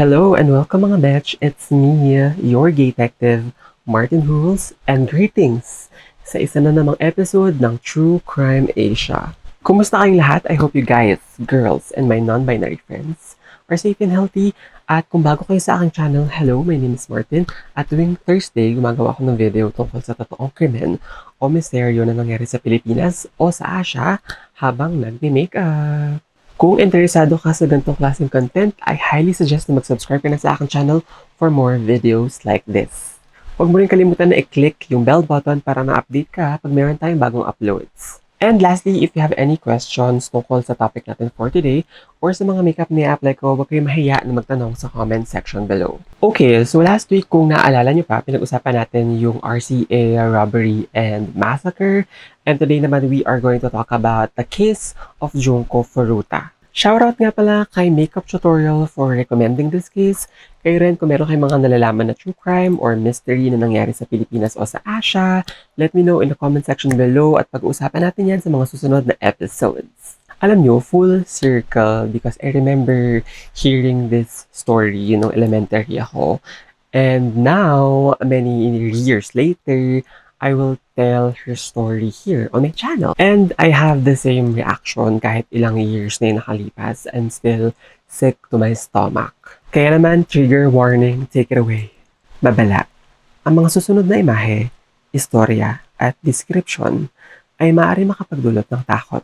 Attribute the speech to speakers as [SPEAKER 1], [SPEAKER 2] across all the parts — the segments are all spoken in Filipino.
[SPEAKER 1] Hello and welcome mga betch. It's me, your gay detective, Martin Rules, and greetings sa isa na namang episode ng True Crime Asia. Kumusta kayong lahat? I hope you guys, girls, and my non-binary friends are safe and healthy. At kung bago kayo sa aking channel, hello, my name is Martin. At tuwing Thursday, gumagawa ako ng video tungkol sa totoong krimen o misteryo na nangyari sa Pilipinas o sa Asia habang nagme-makeup. Kung interesado ka sa ganitong klaseng content, I highly suggest na mag-subscribe ka na sa aking channel for more videos like this. Huwag mo rin kalimutan na i-click yung bell button para ma-update ka pag meron tayong bagong uploads. And lastly, if you have any questions tungkol sa topic natin for today or sa mga makeup na i-apply ko, huwag kayong mahiya na magtanong sa comment section below. Okay, so last week kung naaalala nyo pa, pinag-usapan natin yung RCA robbery and massacre. And today naman we are going to talk about the case of Junko Furuta. Shoutout nga pala kay Makeup Tutorial for recommending this case. Kayo rin kung meron kayong mga nalalaman na true crime or mystery na nangyari sa Pilipinas o sa Asia, let me know in the comment section below at pag-uusapan natin yan sa mga susunod na episodes. Alam nyo, full circle because I remember hearing this story, elementary ako. And now, many years later, I will tell her story here on my channel. And I have the same reaction kahit ilang years na yung nakalipas and still sick to my stomach. Kaya naman, trigger warning, take it away. Babala. Ang mga susunod na imahe, istorya at description ay maaari makapagdulot ng takot.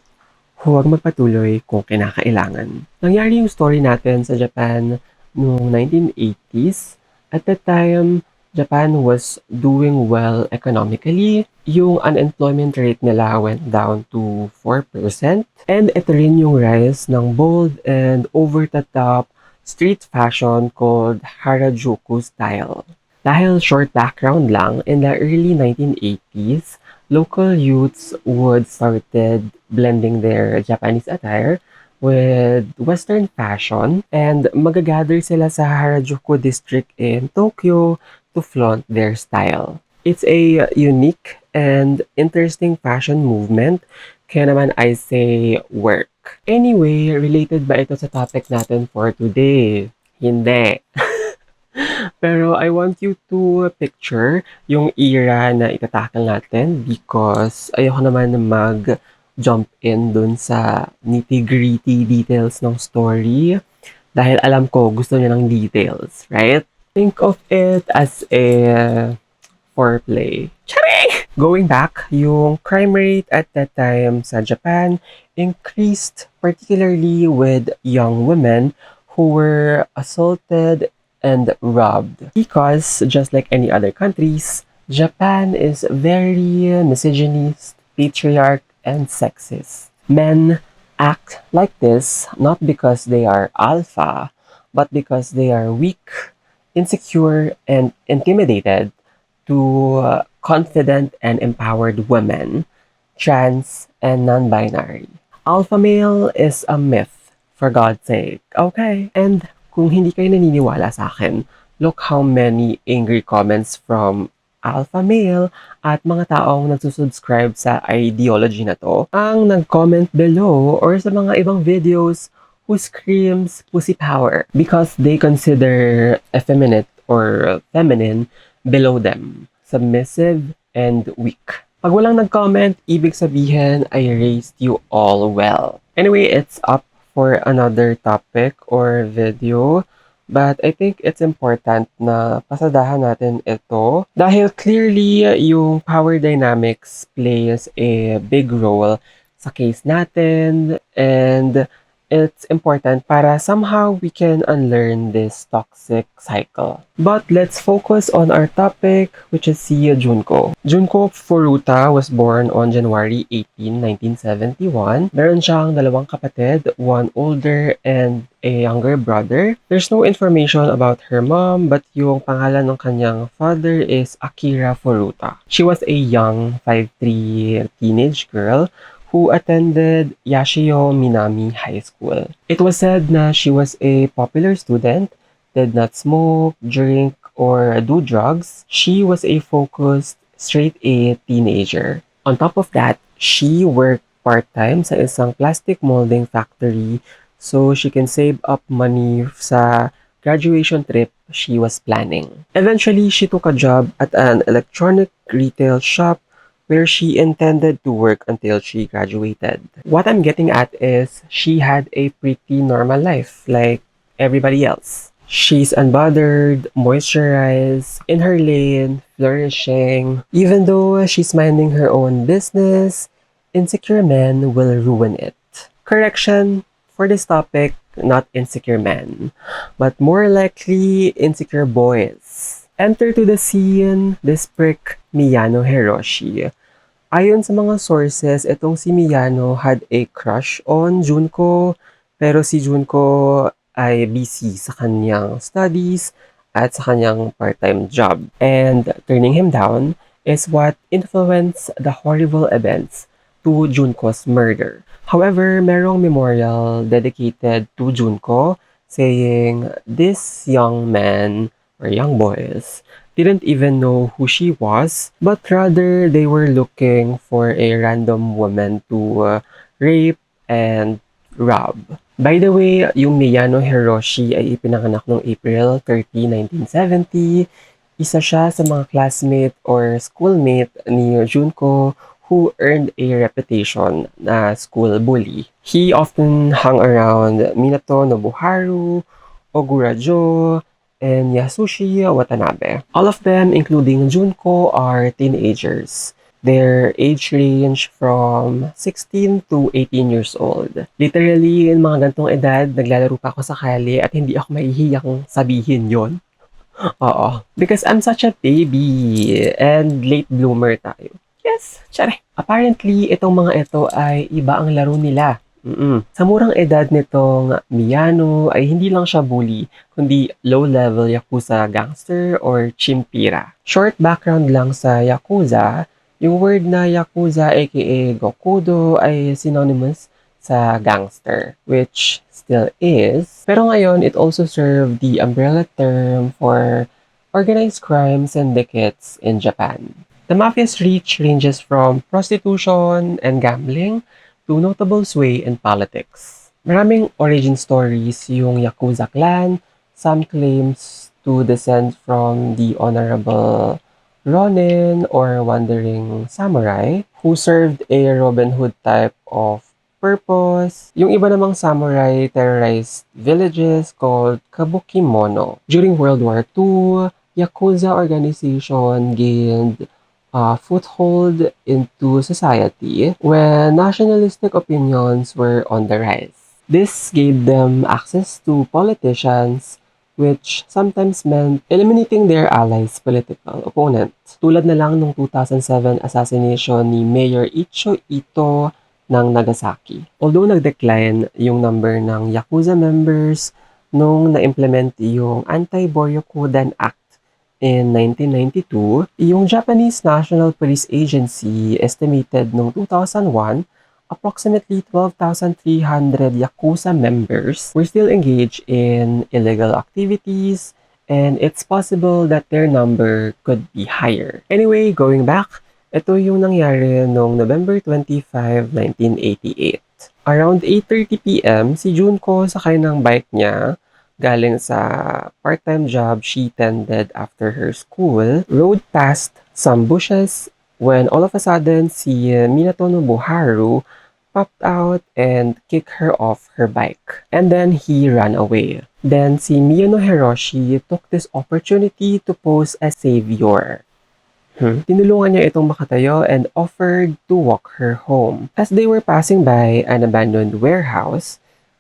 [SPEAKER 1] Huwag magpatuloy kung kinakailangan. Nangyari yung story natin sa Japan noong 1980s. At that time, Japan was doing well economically. Yung unemployment rate nila went down to 4%. And ito rin yung rise ng bold and over-the-top street fashion called Harajuku style. Dahil short background lang, in the early 1980s, local youths would started blending their Japanese attire with Western fashion and magagather sila sa Harajuku district in Tokyo to flaunt their style. It's a unique and interesting fashion movement, kaya naman I say work. Anyway, related ba ito sa topic natin for today? Hindi. Pero I want you to picture yung era na itatakal natin because ayoko naman mag-jump in dun sa nitty-gritty details ng story dahil alam ko gusto niya ng details, right? Think of it as a foreplay. Charing! Going back, yung crime rate at that time sa Japan increased particularly with young women who were assaulted and robbed. Because just like any other countries, Japan is very misogynist, patriarch, and sexist. Men act like this not because they are alpha, but because they are weak, insecure, and intimidated to confident and empowered women, trans, and non-binary. Alpha male is a myth, for God's sake, okay? And kung hindi kayo naniniwala sa akin, look how many angry comments from alpha male at mga taong nagsusubscribe sa ideology na to ang nag-comment below or sa mga ibang videos who screams pussy power because they consider effeminate or feminine below them, submissive and weak. Pag walang nag-comment, ibig sabihin I raised you all well. Anyway, it's up for another topic or video, but I think it's important na pasadahan natin ito dahil clearly yung power dynamics plays a big role sa case natin and it's important para somehow we can unlearn this toxic cycle. But let's focus on our topic, which is si Junko. Junko Furuta was born on January 18, 1971. Meron siyang dalawang kapatid, one older and a younger brother. There's no information about her mom, but yung pangalan ng kanyang father is Akira Furuta. She was a young 5'3" teenage girl who attended Yashio Minami High School. It was said na she was a popular student, did not smoke, drink, or do drugs. She was a focused, straight-A teenager. On top of that, she worked part-time sa isang plastic molding factory so she can save up money sa graduation trip she was planning. Eventually, she took a job at an electronic retail shop where she intended to work until she graduated. What I'm getting at is she had a pretty normal life, like everybody else. She's unbothered, moisturized, in her lane, flourishing. Even though she's minding her own business, insecure men will ruin it. Correction for this topic, not insecure men, but more likely insecure boys. Enter to the scene this prick Miyano Hiroshi. Ayon sa mga sources, itong si Miyano had a crush on Junko, pero si Junko ay busy sa kanyang studies at sa kanyang part-time job. And turning him down is what influenced the horrible events to Junko's murder. However, merong memorial dedicated to Junko saying this young man or young boys didn't even know who she was, but rather they were looking for a random woman to rape and rob. By the way, yung Miyano Hiroshi ay ipinanganak noong April 30, 1970. Isa siya sa mga classmate or schoolmate ni Junko who earned a reputation na school bully. He often hung around Minato Nobuharu, Ogurajo, and Yasushi Watanabe. All of them, including Junko, are teenagers. Their age range from 16 to 18 years old. Literally, in mga gantong edad, naglalaro pa ako sa kali at hindi ako mahihiyang sabihin yon. Oo. Because I'm such a baby and late bloomer tayo. Yes, tsare. Apparently, itong mga ito ay iba ang laro nila. Sa murang edad nitong Miyano ay hindi lang siya bully, kundi low-level Yakuza gangster or chimpira. Short background lang sa Yakuza, yung word na Yakuza aka Gokudo ay synonymous sa gangster, which still is. Pero ngayon, it also served the umbrella term for organized crime syndicates in Japan. The mafia's reach ranges from prostitution and gambling to notable sway in politics. Maraming origin stories yung Yakuza clan. Some claims to descend from the Honorable Ronin or Wandering Samurai who served a Robin Hood type of purpose. Yung iba namang samurai terrorized villages called Kabukimono. During World War II, Yakuza organization gained foothold into society when nationalistic opinions were on the rise. This gave them access to politicians, which sometimes meant eliminating their allies' political opponents. Tulad na lang nung 2007 assassination ni Mayor Icho Ito ng Nagasaki. Although nag-decline yung number ng Yakuza members nung na-implement yung Anti-Boryokudan Act in 1992, yung Japanese National Police Agency estimated noong 2001, approximately 12,300 Yakuza members were still engaged in illegal activities, and it's possible that their number could be higher. Anyway, going back, ito yung nangyari noong November 25, 1988. Around 8:30 p.m., si Junko sakay ng bike niya galing sa part-time job she tended after her school, rode past some bushes when all of a sudden si Minato Nobuharu popped out and kicked her off her bike. And then he ran away. Then si Miyano Hiroshi took this opportunity to pose as savior. Tinulungan niya itong makatayo and offered to walk her home. As they were passing by an abandoned warehouse,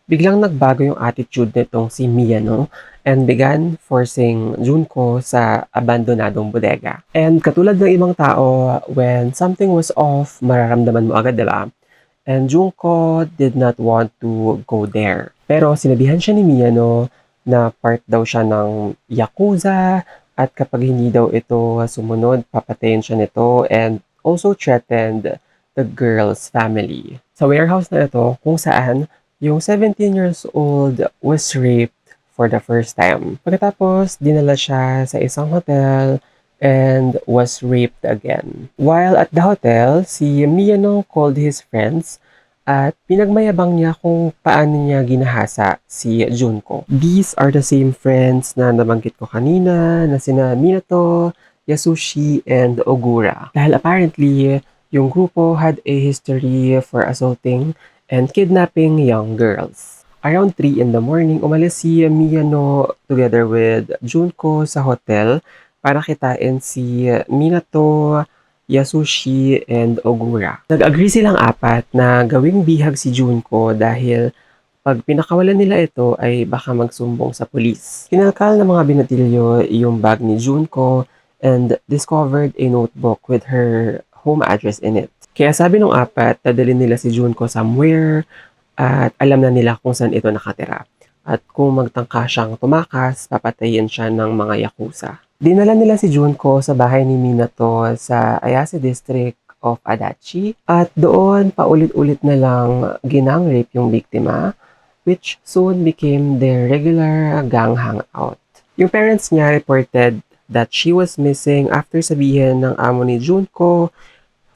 [SPEAKER 1] biglang nagbago yung attitude nitong si Miyano and began forcing Junko sa abandonadong bodega. And katulad ng ibang tao, when something was off, mararamdaman mo agad, diba? And Junko did not want to go there. Pero sinabihan siya ni Miyano na part daw siya ng Yakuza at kapag hindi daw ito sumunod, papatayin siya nito and also threatened the girl's family. Sa warehouse na ito, kung saan yung 17 years old was raped for the first time. Pagkatapos, dinala siya sa isang hotel and was raped again. While at the hotel, si Miyano called his friends at pinagmayabang niya kung paano niya ginahasa si Junko. These are the same friends na nabanggit ko kanina na sina Minato, Yasushi, and Ogura. Dahil apparently, yung grupo had a history for assaulting and kidnapping young girls. Around 3 in the morning, umalis si Miyano together with Junko sa hotel para kitain si Minato, Yasushi, and Ogura. Nag-agree silang apat na gawing bihag si Junko dahil pag pinakawalan nila ito ay baka magsumbong sa pulis. Kinalkal ng mga binatilyo yung bag ni Junko and discovered a notebook with her home address in it. Kaya sabi ng apat, dadalhin nila si Junko somewhere at alam na nila kung saan ito nakatira. At kung magtangka siyang tumakas, papatayin siya ng mga Yakuza. Dinala nila si Junko sa bahay ni Minato sa Ayase District of Adachi at doon paulit-ulit na lang ginang-rape yung biktima, which soon became their regular gang hangout. Yung parents niya reported that she was missing after sabihin ng amo ni Junko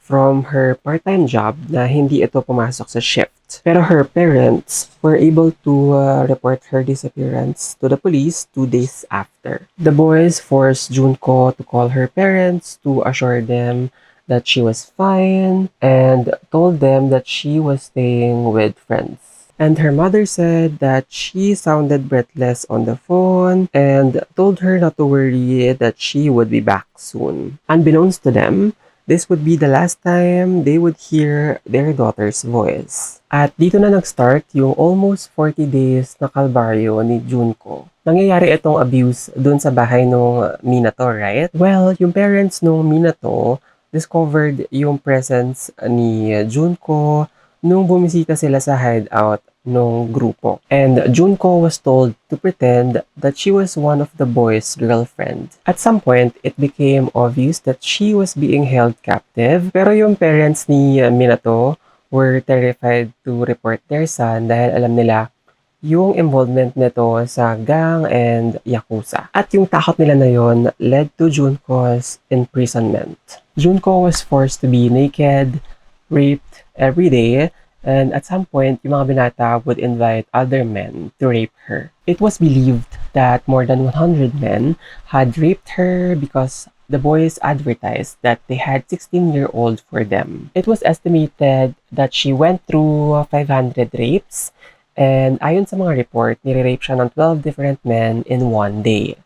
[SPEAKER 1] from her part-time job na hindi ito pumasok sa shift. Pero her parents were able to report her disappearance to the police 2 days after. The boys forced Junko to call her parents to assure them that she was fine and told them that she was staying with friends. And her mother said that she sounded breathless on the phone and told her not to worry, that she would be back soon. Unbeknownst to them, this would be the last time they would hear their daughter's voice. At dito na nag-start yung almost 40 days na kalbaryo ni Junko. Nangyayari itong abuse dun sa bahay nung Minato, right? Well, yung parents nung Minato discovered yung presence ni Junko nung bumisita sila sa hideout nung grupo. And Junko was told to pretend that she was one of the boys' girlfriend. At some point, it became obvious that she was being held captive. Pero yung parents ni Minato were terrified to report their son dahil alam nila yung involvement nito sa gang and Yakuza. At yung takot nila na yon led to Junko's imprisonment. Junko was forced to be naked, raped every day, and at some point, yung mga binata would invite other men to rape her. It was believed that more than 100 men had raped her because the boys advertised that they had 16-year-old for them. It was estimated that she went through 500 rapes, and ayon sa mga report, nire-rape siya ng 12 different men in one day.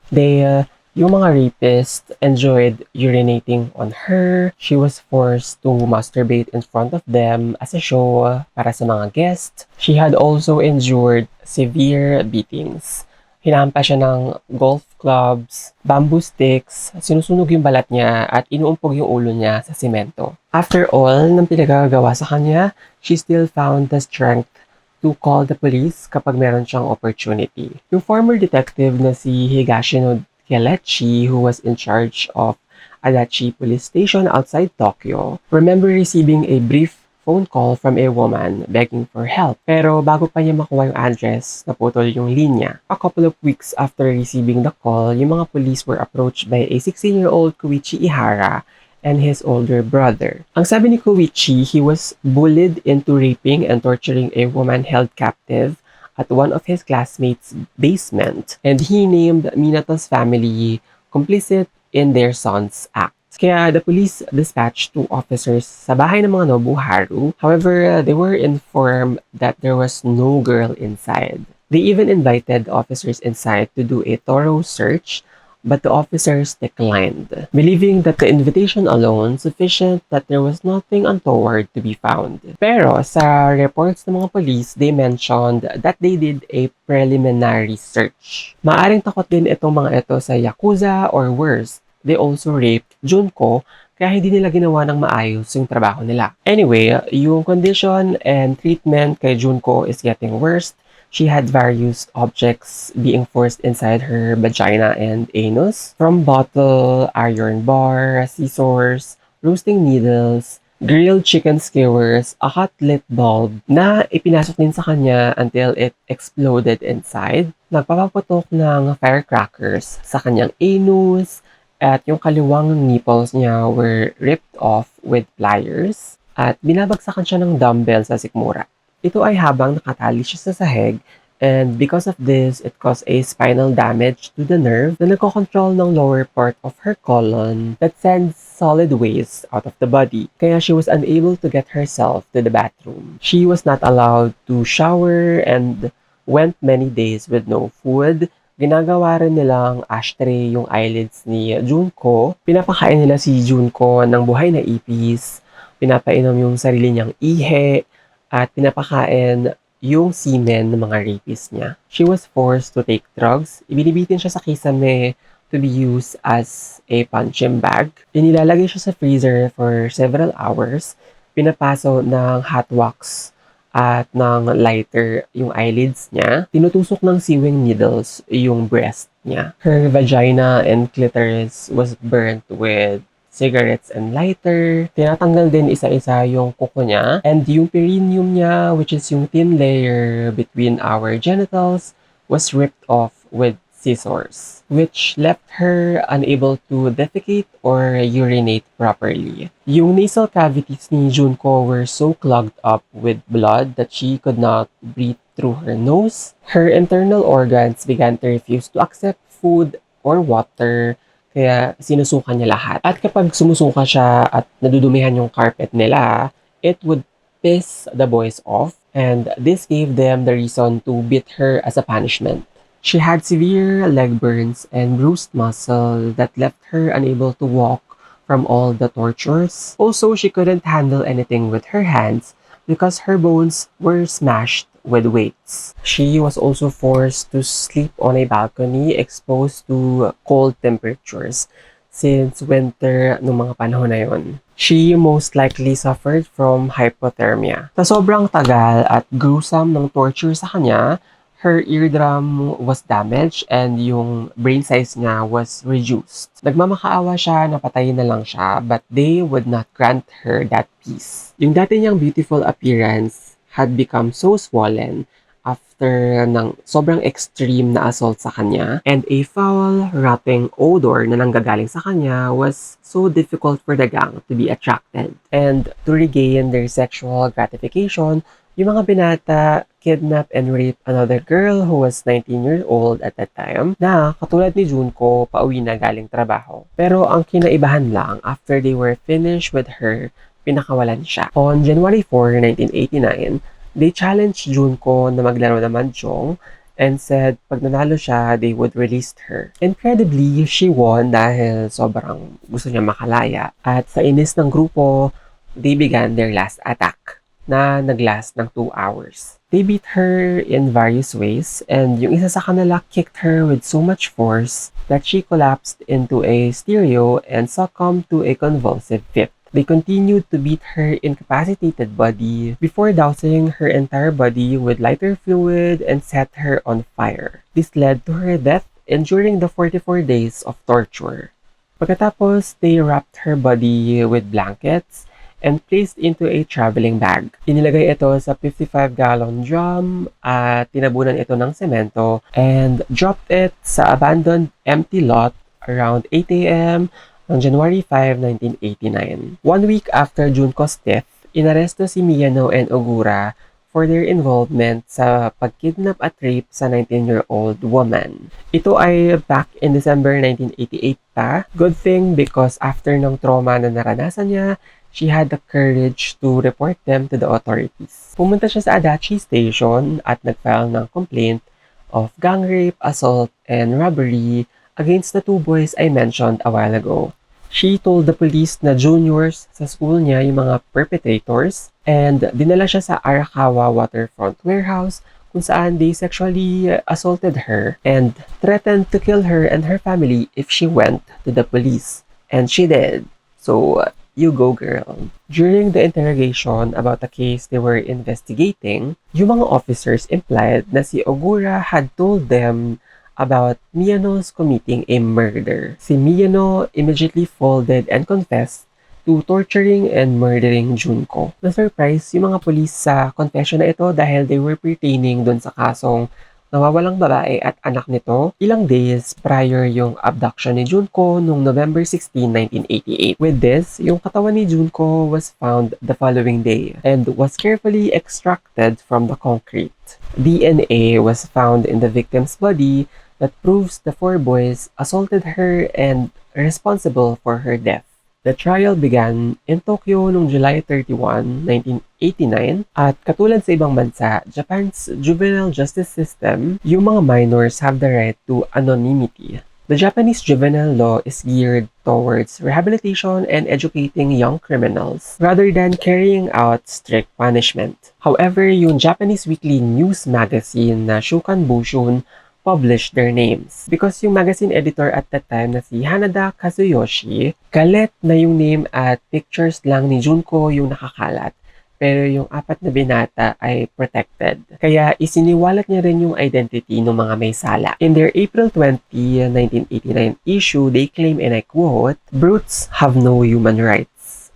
[SPEAKER 1] Yung mga rapists enjoyed urinating on her. She was forced to masturbate in front of them as a show para sa mga guests. She had also endured severe beatings. Hinampas siya ng golf clubs, bamboo sticks, sinusunog yung balat niya at inuumpog yung ulo niya sa simento. After all ng pinagagawa sa kanya, she still found the strength to call the police kapag meron siyang opportunity. Yung former detective na si Higashino Kelechi, who was in charge of Adachi Police Station outside Tokyo, remember receiving a brief phone call from a woman begging for help. Pero bago pa niya makuha yung address, naputol yung linya. A couple of weeks after receiving the call, yung mga police were approached by a 16-year-old Koichi Ihara and his older brother. Ang sabi ni Koichi, he was bullied into raping and torturing a woman held captive at one of his classmates' basement, and he named Minato's family complicit in their son's act. Kaya the police dispatched 2 officers sa bahay ng mga Nobuharu. However, they were informed that there was no girl inside. They even invited officers inside to do a thorough search, but the officers declined, believing that the invitation alone sufficient that there was nothing untoward to be found. Pero sa reports ng mga police, they mentioned that they did a preliminary search. Maaring takot din itong mga ito sa Yakuza or worse, they also raped Junko kaya hindi nila ginawa ng maayos yung trabaho nila. Anyway, yung condition and treatment kay Junko is getting worse. She had various objects being forced inside her vagina and anus, from bottle, iron bar, scissors, roasting needles, grilled chicken skewers, a hot lit bulb na ipinasok din sa kanya until it exploded inside. Nagpapaputok ng firecrackers sa kanyang anus, at yung kaliwang nipples niya were ripped off with pliers. At binabagsakan siya ng dumbbell sa sikmura. Ito ay habang nakatali siya sa sahig, and because of this, it caused a spinal damage to the nerve na nagkocontrol ng lower part of her colon that sends solid waste out of the body. Kaya she was unable to get herself to the bathroom. She was not allowed to shower and went many days with no food. Ginagawa rin nilang ashtray yung eyelids ni Junko. Pinapakain nila si Junko ng buhay na ipis. Pinapainom yung sarili niyang ihi at pinapakain yung semen ng mga rapist niya. She was forced to take drugs. Ibinibitin siya sa kisame to be used as a punching bag. Inilalagay siya sa freezer for several hours. Pinapaso ng hot wax at ng lighter yung eyelids niya. Tinutusok ng sewing needles yung breast niya. Her vagina and clitoris was burnt with cigarettes and lighter. Tinatanggal din isa-isa yung kuko niya. And yung perineum niya, which is yung thin layer between our genitals, was ripped off with scissors, which left her unable to defecate or urinate properly. Yung nasal cavities ni Junko were so clogged up with blood that she could not breathe through her nose. Her internal organs began to refuse to accept food or water, kaya sinusuka niya lahat. At kapag sumusuka siya at nadudumihan yung carpet nila, it would piss the boys off, and this gave them the reason to beat her as a punishment. She had severe leg burns and bruised muscle that left her unable to walk from all the tortures. Also, she couldn't handle anything with her hands because her bones were smashed with weights. She was also forced to sleep on a balcony exposed to cold temperatures since winter noong mga panahon na yon. She most likely suffered from hypothermia. Sa sobrang tagal at gruesome ng torture sa kanya, her eardrum was damaged and yung brain size niya was reduced. Nagmamakaawa siya na patayin na lang siya, but they would not grant her that peace. Yung dati niyang beautiful appearance had become so swollen after ng sobrang extreme na assault sa kanya, and a foul, rotting odor na nanggagaling sa kanya was so difficult for the gang to be attracted. And to regain their sexual gratification, yung mga binata kidnap and rape another girl who was 19 years old at that time na katulad ni Junko, pauwi na galing trabaho. Pero ang kinaibahan lang, after they were finished with her, pinakawalan siya. On January 4, 1989, they challenged Junko na maglaro ng mahjong and said pag nanalo siya, they would release her. Incredibly, she won dahil sobrang gusto niya makalaya. At sa inis ng grupo, they began their last attack na naglast ng 2 hours. They beat her in various ways, and yung isa sa kanila kicked her with so much force that she collapsed into a stereo and succumbed to a convulsive fit. They continued to beat her incapacitated body before dousing her entire body with lighter fluid and set her on fire. This led to her death enduring the 44 days of torture. Pagkatapos, they wrapped her body with blankets and placed into a traveling bag. Inilagay ito sa 55-gallon drum at tinabunan ito ng semento and dropped it sa abandoned empty lot around 8 a.m. on January 5, 1989. 1 week after Junko's death, inaresto si Miyano and Ogura for their involvement sa pagkidnap at rape sa 19-year-old woman. Ito ay back in December 1988 pa. Good thing because after ng trauma na naranasan niya, she had the courage to report them to the authorities. Pumunta siya sa Adachi Station at nag-file ng complaint of gang rape, assault, and robbery against the 2 boys I mentioned a while ago. She told the police na juniors sa school niya yung mga perpetrators, and dinala siya sa Arakawa Waterfront Warehouse kung saan they sexually assaulted her and threatened to kill her and her family if she went to the police. And she did. So, you go, girl. During the interrogation about the case they were investigating, yung mga officers implied na si Ogura had told them about Miyano's committing a murder. Si Miyano immediately folded and confessed to torturing and murdering Junko. Na-surprise yung mga police sa confession na ito dahil they were pertaining dun sa kasong nawawalang babae at anak nito ilang days prior yung abduction ni Junko noong November 16, 1988. With this, yung katawan ni Junko was found the following day and was carefully extracted from the concrete. DNA was found in the victim's body that proves the four boys assaulted her and responsible for her death. The trial began in Tokyo noong July 31, 1989 at katulad sa ibang bansa, Japan's juvenile justice system, yung mga minors have the right to anonymity. The Japanese juvenile law is geared towards rehabilitation and educating young criminals rather than carrying out strict punishment. However, yung Japanese weekly news magazine na Shukan Bushun published their names. Because yung magazine editor at that time na si Hanada Kazuyoshi, galit na yung name at pictures lang ni Junko yung nakakalat. Pero yung 4 na binata ay protected. Kaya isiniwalat niya rin yung identity ng mga may sala. In their April 20, 1989 issue, they claim, and I quote, "Brutes have no human rights."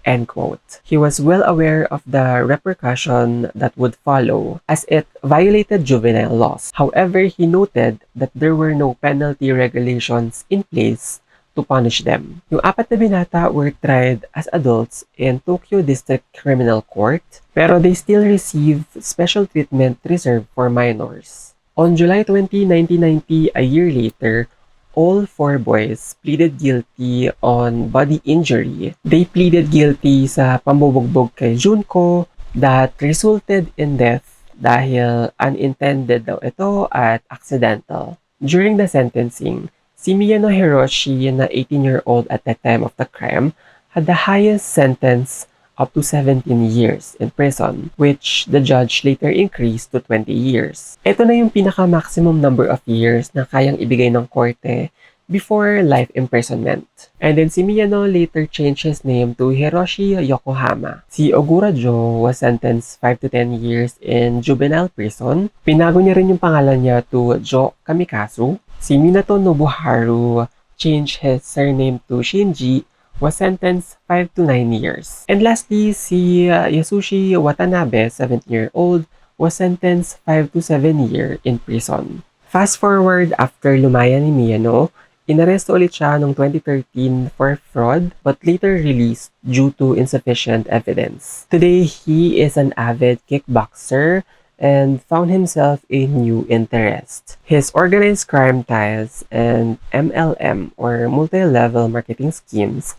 [SPEAKER 1] End quote. He was well aware of the repercussion that would follow as it violated juvenile laws. However, he noted that there were no penalty regulations in place to punish them. Yung 4 na binata were tried as adults in Tokyo District Criminal Court, pero they still receive special treatment reserved for minors. On July 20, 1990, a year later, all 4 boys pleaded guilty on body injury. They pleaded guilty sa pambubugbog kay Junko that resulted in death dahil unintended daw ito at accidental. During the sentencing, si Miyano Hiroshi, na 18-year-old at the time of the crime, had the highest sentence up to 17 years in prison, which the judge later increased to 20 years. Ito na yung pinaka-maximum number of years na kayang ibigay ng korte before life imprisonment. And then si Miyano later changed his name to Hiroshi Yokohama. Si Ogura Jo was sentenced 5 to 10 years in juvenile prison. Pinago niya rin yung pangalan niya to Jo Kamikazu. Si Minato Nobuharu changed his surname to Shinji, was sentenced 5 to 9 years. And lastly, si Yasushi Watanabe, 17-year-old, was sentenced 5 to 7 years in prison. Fast forward after lumaya ni Miyano, inaresto ulit siya noong 2013 for fraud but later released due to insufficient evidence. Today, he is an avid kickboxer and found himself a new interest. His organized crime ties and MLM or multi-level marketing schemes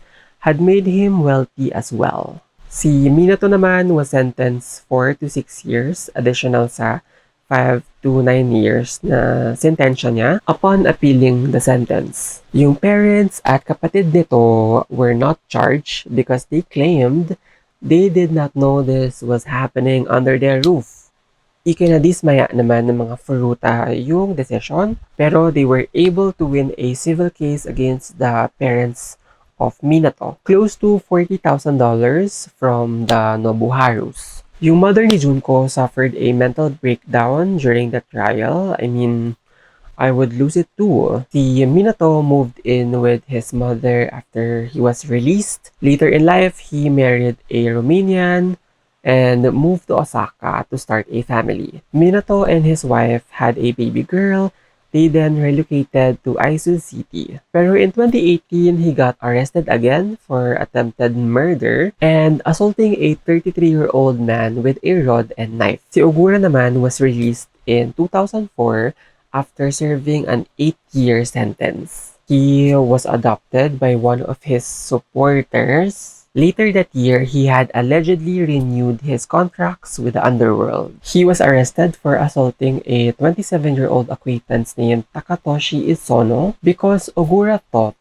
[SPEAKER 1] had made him wealthy as well. Si Minato naman was sentenced 4 to 6 years, additional sa 5 to 9 years na sentensya niya upon appealing the sentence. Yung parents at kapatid nito were not charged because they claimed they did not know this was happening under their roof. Ikinadismaya naman ng mga Furuta yung decision, pero they were able to win a civil case against the parents of Minato, close to $40,000 from the Nobuharus. Yung mother ni Junko suffered a mental breakdown during the trial. I mean, I would lose it too. Si Minato moved in with his mother after he was released. Later in life, he married a Romanian and moved to Osaka to start a family. Minato and his wife had a baby girl. They then relocated to Aizu City. Pero in 2018, he got arrested again for attempted murder and assaulting a 33-year-old man with a rod and knife. Si Ogura naman was released in 2004 after serving an 8-year sentence. He was adopted by one of his supporters. Later that year, he had allegedly renewed his contracts with the underworld. He was arrested for assaulting a 27-year-old acquaintance named Takatoshi Isono because Ogura thought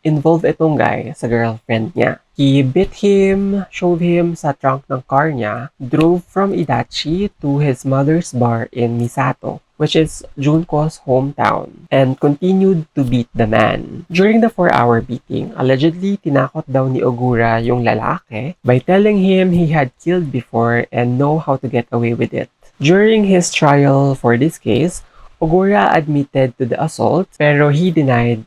[SPEAKER 1] involved itong guy sa girlfriend niya. He beat him, shoved him sa trunk ng car niya, drove from Idachi to his mother's bar in Misato, which is Junko's hometown, and continued to beat the man. During the 4-hour beating, allegedly tinakot daw ni Ogura yung lalaki by telling him he had killed before and know how to get away with it. During his trial for this case, Ogura admitted to the assault pero he denied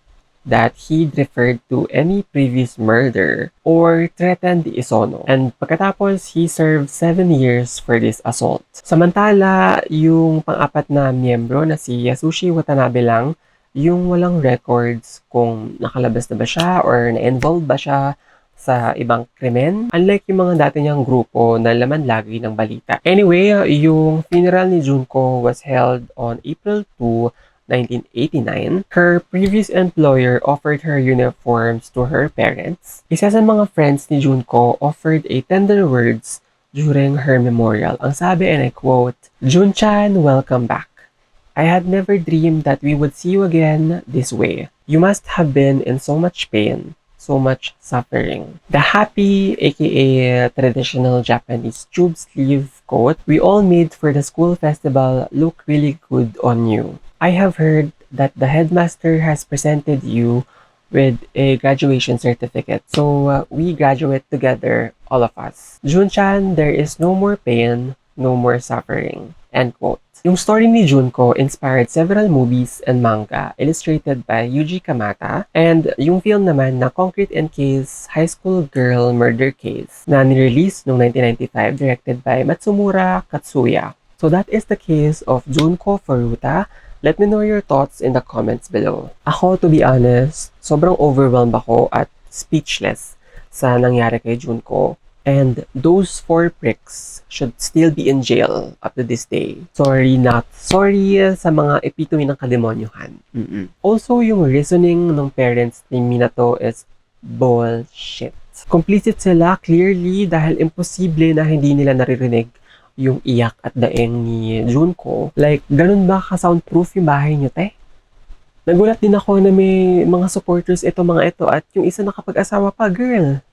[SPEAKER 1] that he'd referred to any previous murder or threatened the Isono. And pagkatapos, he served 7 years for this assault. Samantala, yung pang-apat na miyembro na si Yasushi Watanabe lang, yung walang records kung nakalabas na ba siya or na-involved ba siya sa ibang krimen. Unlike yung mga dati niyang grupo na laman lagi ng balita. Anyway, yung funeral ni Junko was held on April 2, 1989. Her previous employer offered her uniforms to her parents. Isa sa mga friends ni Junko offered a tender words during her memorial. Ang sabi, and I quote, "Jun-chan, welcome back. I had never dreamed that we would see you again this way. You must have been in so much pain, so much suffering." The happy, aka traditional Japanese tube sleeve coat we all made for the school festival look really good on you. I have heard that the headmaster has presented you with a graduation certificate. So we graduate together, all of us. Jun-chan, there is no more pain, no more suffering. End quote. Yung story ni Junko inspired several movies and manga illustrated by Yuji Kamata, and yung film naman na Concrete and Case High School Girl Murder Case na nirelease noong 1995 directed by Matsumura Katsuya. So that is the case of Junko Furuta. Let me know your thoughts in the comments below. Ako, to be honest, sobrang overwhelmed ako at speechless sa nangyari kay Junko. And those 4 pricks should still be in jail up to this day. Sorry, not sorry sa mga epitome ng kademonyuhan. Also, yung reasoning ng parents ni Minato is bullshit. Complicit sila clearly dahil imposible na hindi nila naririnig yung iyak at daeng ni Junko. Like, ganun ba ka-soundproof yung bahay nyo, te? Nagulat din ako na may mga supporters mga ito at yung isa nakapag-asawa pa, girl.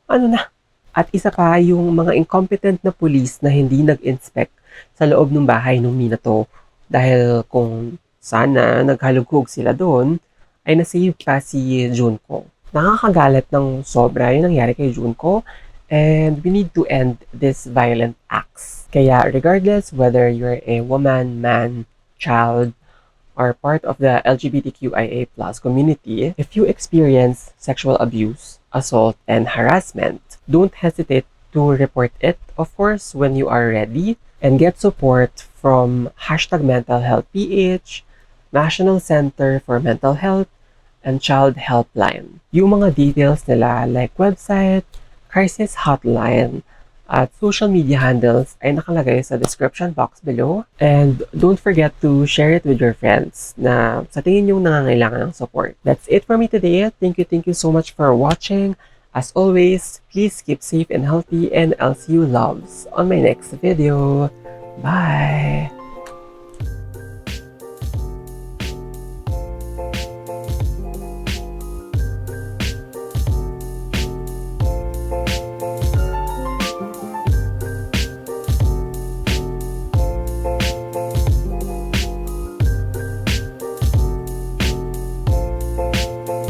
[SPEAKER 1] Ano na? At isa pa yung mga incompetent na police na hindi nag-inspect sa loob ng bahay ng Minato dahil kung sana naghalughog sila doon, ay nasave pa si Junko. Nakakagalit ng sobra yung nangyari kay Junko, and we need to end this violent acts. Kaya regardless whether you're a woman, man, child, or part of the LGBTQIA+ community, if you experience sexual abuse, assault, and harassment, don't hesitate to report it, of course, when you are ready, and get support from #MentalHealthPH, National Center for Mental Health, and Child Helpline. Yung mga details nila like website, crisis hotline, at social media handles ay nakalagay sa description box below. And don't forget to share it with your friends na sa tingin yung nangangailangan ng support. That's it for me today. Thank you so much for watching. As always, please keep safe and healthy, and I'll see you loves on my next video. Bye!